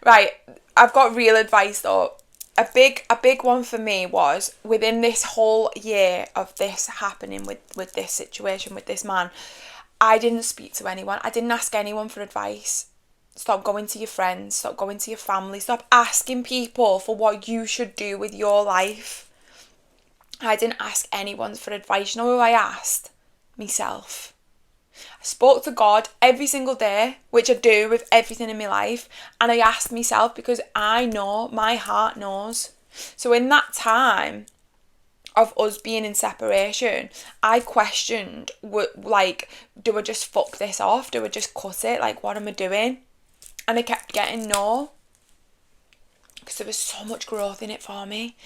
Speaker 1: Right, I've got real advice though. A big one for me was, within this whole year of this happening with this situation, with this man, I didn't speak to anyone. I didn't ask anyone for advice. Stop going to your friends. Stop going to your family. Stop asking people for what you should do with your life. I didn't ask anyone for advice. You know who I asked? Myself. I spoke to God every single day, which I do with everything in my life, and I asked myself because I know, my heart knows. So in that time of us being in separation, I questioned, like, do I just fuck this off? Do I just cut it? Like, what am I doing? And I kept getting no. Because there was so much growth in it for me.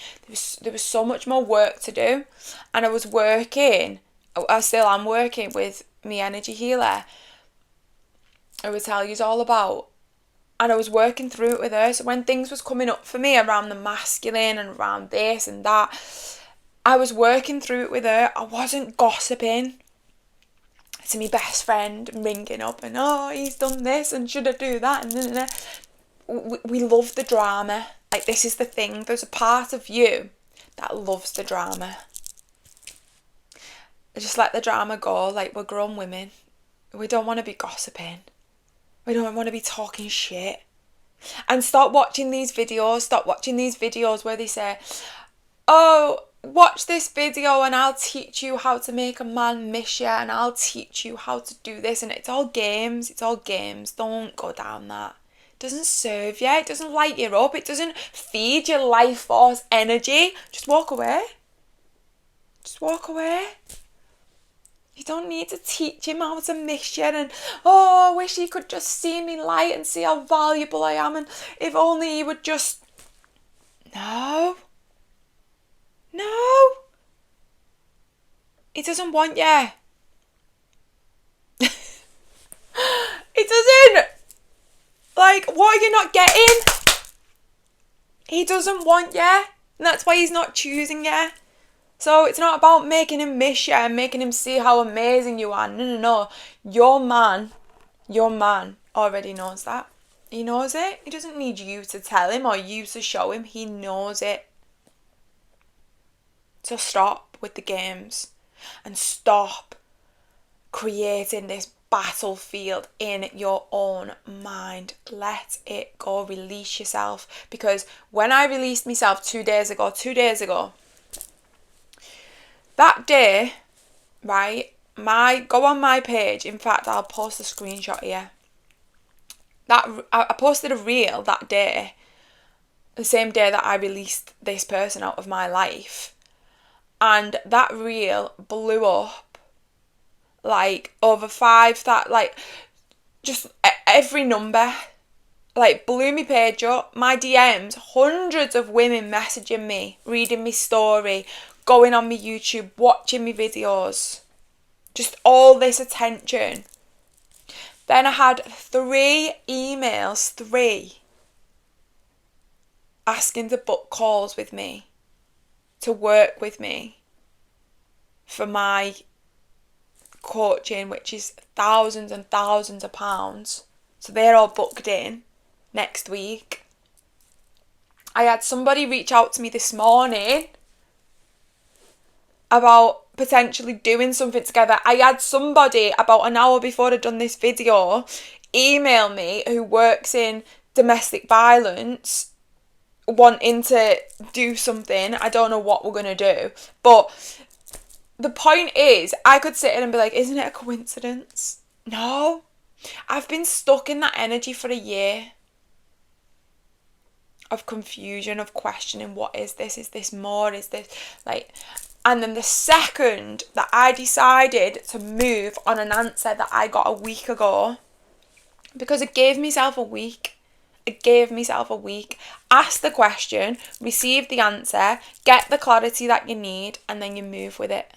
Speaker 1: There was so much more work to do. And I was working, I still am working with my energy healer, I would tell you all about, and I was working through it with her. So when things was coming up for me around the masculine and around this and that, I was working through it with her. I wasn't gossiping to my best friend, ringing up and, oh, he's done this and should I do that, and we love the drama. Like, this is the thing, there's a part of you that loves the drama. Just let the drama go. Like, we're grown women. We don't want to be gossiping. We don't want to be talking shit. And stop watching these videos. Stop watching these videos where they say, oh, watch this video and I'll teach you how to make a man miss you, and I'll teach you how to do this. And it's all games. It's all games. Don't go down that. doesn't serve you. It doesn't light you up. It doesn't feed your life force energy. Just walk away. Just walk away. You don't need to teach him how to miss you and, oh, I wish he could just see me light and see how valuable I am, and if only he would just... No. He doesn't want you. He doesn't. Like, what are you not getting? He doesn't want you, and that's why he's not choosing you. So it's not about making him miss you and making him see how amazing you are. No. Your man already knows that. He knows it. He doesn't need you to tell him or you to show him. He knows it. So stop with the games and stop creating this battlefield in your own mind. Let it go. Release yourself. Because when I released myself 2 days ago, that day, right, go on my page. In fact, I'll post a screenshot here. I posted a reel that day, the same day that I released this person out of my life. And that reel blew up, like, over 5, that, like, just every number, like, blew me page up. My DMs, hundreds of women messaging me, reading me story, going on my YouTube, watching me videos. Just all this attention. Then I had 3 emails, asking to book calls with me, to work with me for my coaching, which is thousands and thousands of pounds. So they're all booked in next week. I had somebody reach out to me this morning about potentially doing something together. I had somebody about an hour before I'd done this video email me who works in domestic violence, wanting to do something. I don't know what we're going to do. But the point is, I could sit in and be like, isn't it a coincidence? No. I've been stuck in that energy for a year. Of confusion, of questioning, what is this? Is this more? Is this like... And then the second that I decided to move on an answer that I got a week ago, because it gave myself a week. Ask the question, receive the answer, get the clarity that you need, and then you move with it.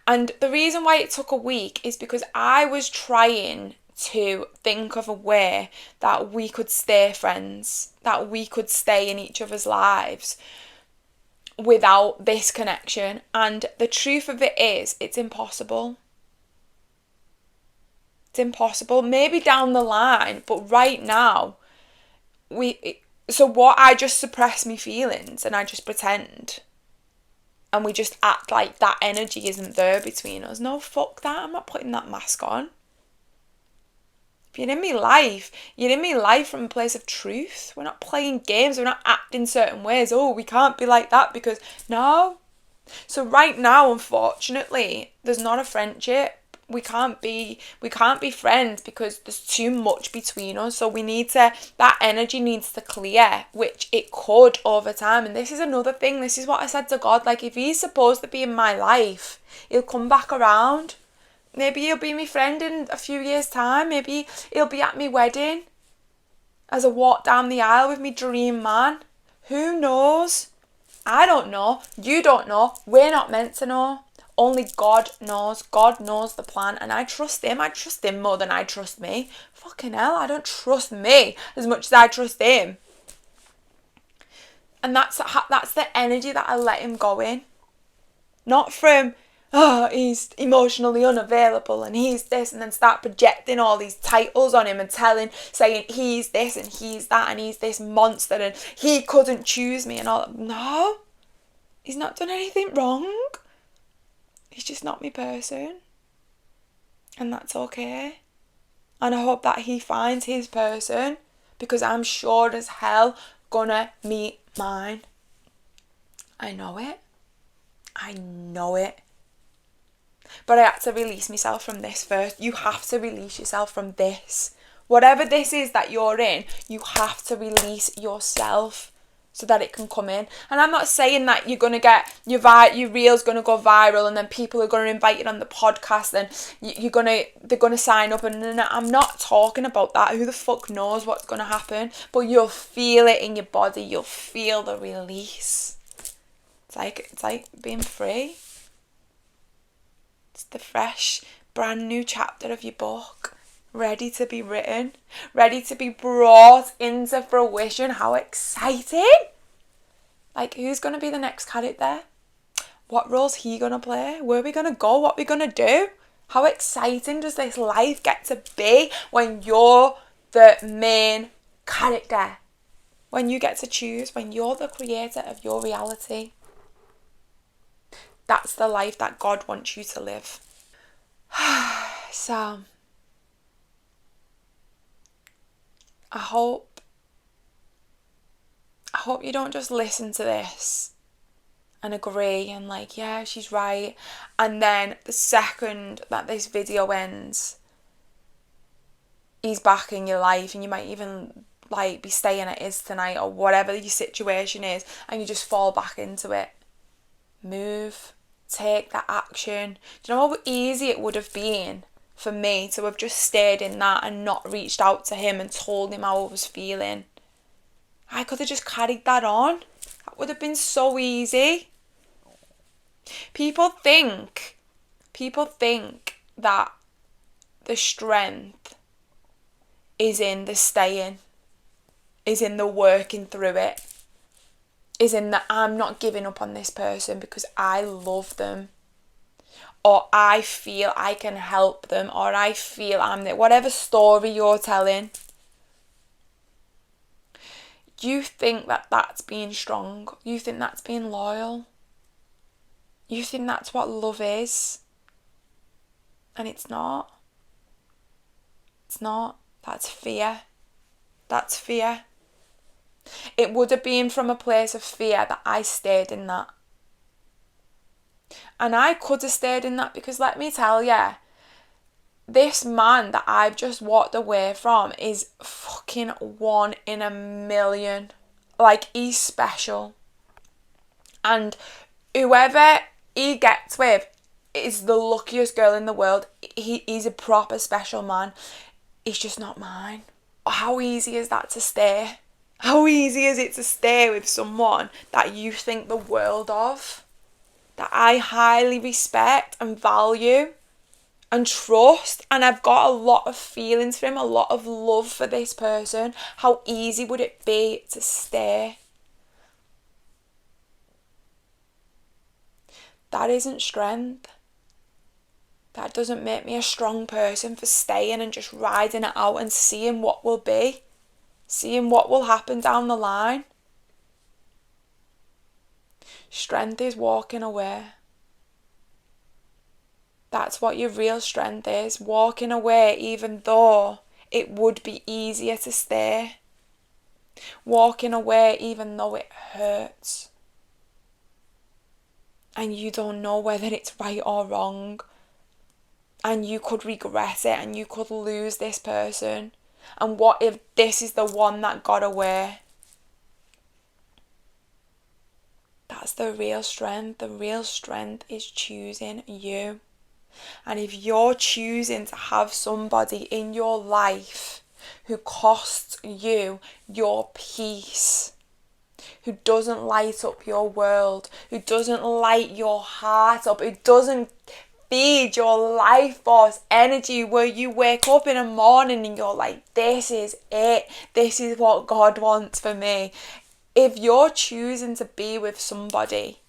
Speaker 1: And the reason why it took a week is because I was trying to think of a way that we could stay friends, that we could stay in each other's lives without this connection. And the truth of it is, it's impossible. It's impossible. Maybe down the line, but right now, I just suppress my feelings and I just pretend. And we just act like that energy isn't there between us. No, fuck that. I'm not putting that mask on. If you're in my life, you're in my life from a place of truth. We're not playing games. We're not acting certain ways. Oh, we can't be like that because... No. So right now, unfortunately, there's not a friendship. We can't be friends because there's too much between us. So that energy needs to clear, which it could over time. And this is another thing. This is what I said to God. Like, if he's supposed to be in my life, he'll come back around. Maybe he'll be my friend in a few years' time. Maybe he'll be at my wedding as I walk down the aisle with my dream man. Who knows? I don't know. You don't know. We're not meant to know. Only God knows. God knows the plan, and I trust him. I trust him more than I trust me. Fucking hell, I don't trust me as much as I trust him. And that's the energy that I let him go in. Not from, oh, he's emotionally unavailable and he's this, and then start projecting all these titles on him and saying he's this and he's that and he's this monster and he couldn't choose me and all that. No, he's not done anything wrong. He's just not my person. And that's okay. And I hope that he finds his person, because I'm sure as hell gonna meet mine. I know it. But I had to release myself from this first. You have to release yourself from this Whatever this is that you're in, you have to release yourself so that it can come in. And I'm not saying that you're going to get your reel's going to go viral and then people are going to invite you on the podcast and they're going to sign up. And I'm not talking about that. Who the fuck knows what's going to happen? But you'll feel it in your body. You'll feel the release. It's like being free. It's the fresh, brand new chapter of your book, ready to be written, ready to be brought into fruition. How exciting! Like, who's going to be the next character? What role's he going to play? Where are we going to go? What are we going to do? How exciting does this life get to be when you're the main character? When you get to choose, when you're the creator of your reality. That's the life that God wants you to live. So, I hope you don't just listen to this and agree and like, yeah, she's right. And then the second that this video ends, he's back in your life and you might even like be staying at his tonight or whatever your situation is, and you just fall back into it. Move. Take that action. Do you know how easy it would have been for me to have just stayed in that and not reached out to him and told him how I was feeling? I could have just carried that on. That would have been so easy. People think that the strength is in the staying, is in the working through it, is in that I'm not giving up on this person because I love them, or I feel I can help them, or I feel I'm there. Whatever story you're telling, you think that that's being strong. You think that's being loyal. You think that's what love is. And it's not. It's not. That's fear. That's fear. It would have been from a place of fear that I stayed in that. And I could have stayed in that because let me tell you, this man that I've just walked away from is fucking 1 in a million. Like, he's special. And whoever he gets with is the luckiest girl in the world. He's a proper special man. He's just not mine. How easy is that to stay? How easy is it to stay with someone that you think the world of? That I highly respect and value and trust, and I've got a lot of feelings for him, a lot of love for this person. How easy would it be to stay? That isn't strength. That doesn't make me a strong person for staying and just riding it out and seeing what will be, seeing what will happen down the line. Strength is walking away. That's what your real strength is, walking away even though it would be easier to stay. Walking away even though it hurts. And you don't know whether it's right or wrong. And you could regret it and you could lose this person. And what if this is the one that got away? That's the real strength. The real strength is choosing you. And if you're choosing to have somebody in your life who costs you your peace, who doesn't light up your world, who doesn't light your heart up, who doesn't feed your life force energy, where you wake up in the morning and you're like, this is it, this is what God wants for me. If you're choosing to be with somebody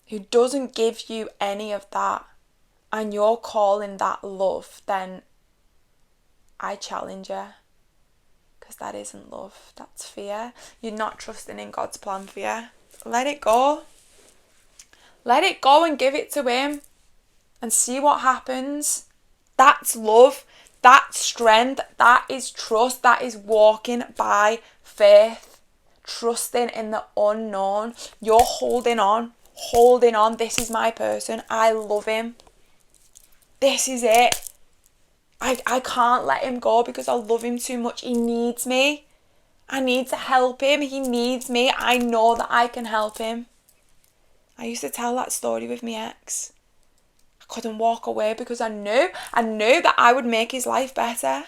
Speaker 1: who doesn't give you any of that, and you're calling that love, then I challenge you. Because that isn't love, that's fear. You're not trusting in God's plan for you. Let it go. Let it go and give it to him. And see what happens. That's love. That's strength. That is trust. That is walking by faith. Trusting in the unknown. You're holding on. Holding on. This is my person. I love him. This is it. I can't let him go because I love him too much. He needs me. I need to help him. He needs me. I know that I can help him. I used to tell that story with my ex. I couldn't walk away because I knew that I would make his life better.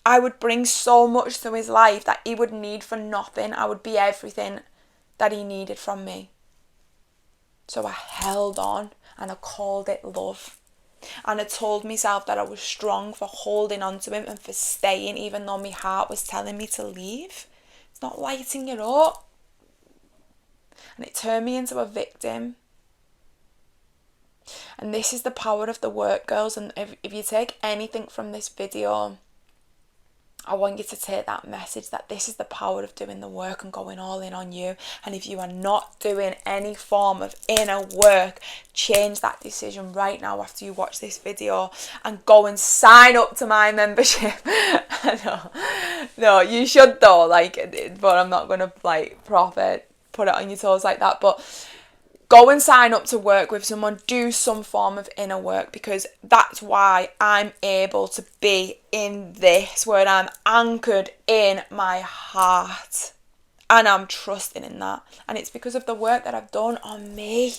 Speaker 1: I would bring so much to his life that he would need for nothing. I would be everything that he needed from me. So I held on and I called it love. And I told myself that I was strong for holding on to him and for staying even though my heart was telling me to leave. It's not lighting it up. And it turned me into a victim. And this is the power of the work, girls. And if you take anything from this video, I want you to take that message that this is the power of doing the work and going all in on you. And if you are not doing any form of inner work, change that decision right now after you watch this video and go and sign up to my membership. No, you should though, but I'm not going to put it on your toes like that. But go and sign up to work with someone. Do some form of inner work, because that's why I'm able to be in this, where I'm anchored in my heart. And I'm trusting in that. And it's because of the work that I've done on me.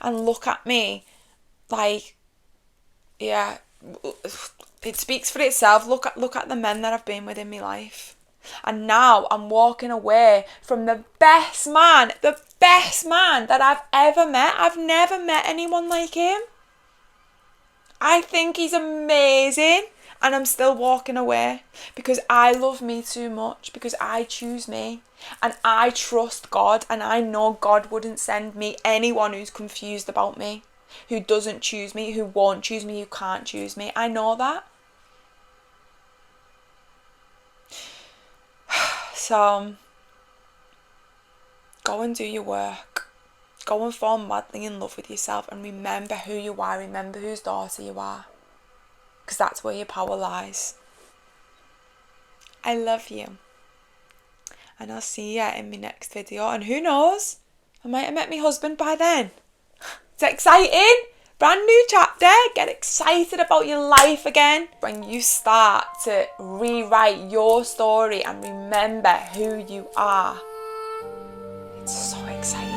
Speaker 1: And look at me. It speaks for itself. Look at the men that I've been with in my life. And now I'm walking away from the best man that I've ever met. I've never met anyone like him. I think he's amazing, and I'm still walking away because I love me too much, because I choose me, and I trust God, and I know God wouldn't send me anyone who's confused about me, who doesn't choose me, who won't choose me, who can't choose me. I know that. So, go and do your work. Go and fall madly in love with yourself and remember who you are. Remember whose daughter you are. Because that's where your power lies. I love you. And I'll see you in my next video. And who knows? I might have met my husband by then. It's exciting. Brand new chapter. Get excited about your life again. When you start to rewrite your story and remember who you are, it's so exciting.